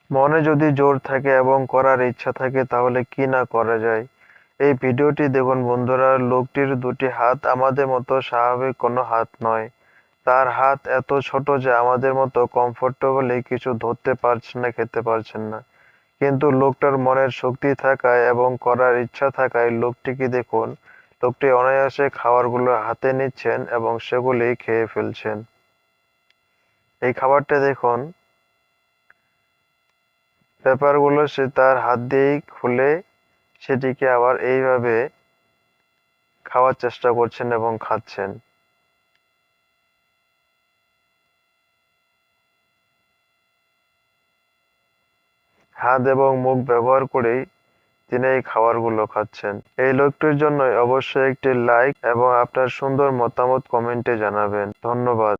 মনে যদি জোর থাকে এবং করার ইচ্ছা থাকে তাহলে কি না করা যায়। এই ভিডিওটি দেখুন বন্ধুরা, লোকটির দুটি হাত আমাদের মতো স্বাভাবিক কোনো হাত নয়। তার হাত এত ছোট যে আমাদের মতো কমফোর্টেবলি কিছু ধরতে পারছেন না, খেতে পারছেন না। কিন্তু লোকটার মনের শক্তি থাকায় এবং করার ইচ্ছা থাকায় লোকটিকে দেখুন, লোকটি অনায়াসে খাবারগুলো হাতে নিচ্ছেন এবং সেগুলি খেয়ে ফেলছেন। এই খাবারটা দেখুন, পেপারগুলো সে তার হাত দিয়েই খুলে সেটিকে আবার এইভাবে খাওয়ার চেষ্টা করছেন এবং খাচ্ছেন। হাত এবং মুখ ব্যবহার করেই তিনি এই খাবারগুলো খাচ্ছেন। এই লোকটির জন্য অবশ্যই একটি লাইক এবং আপনার সুন্দর মতামত কমেন্টে জানাবেন। ধন্যবাদ।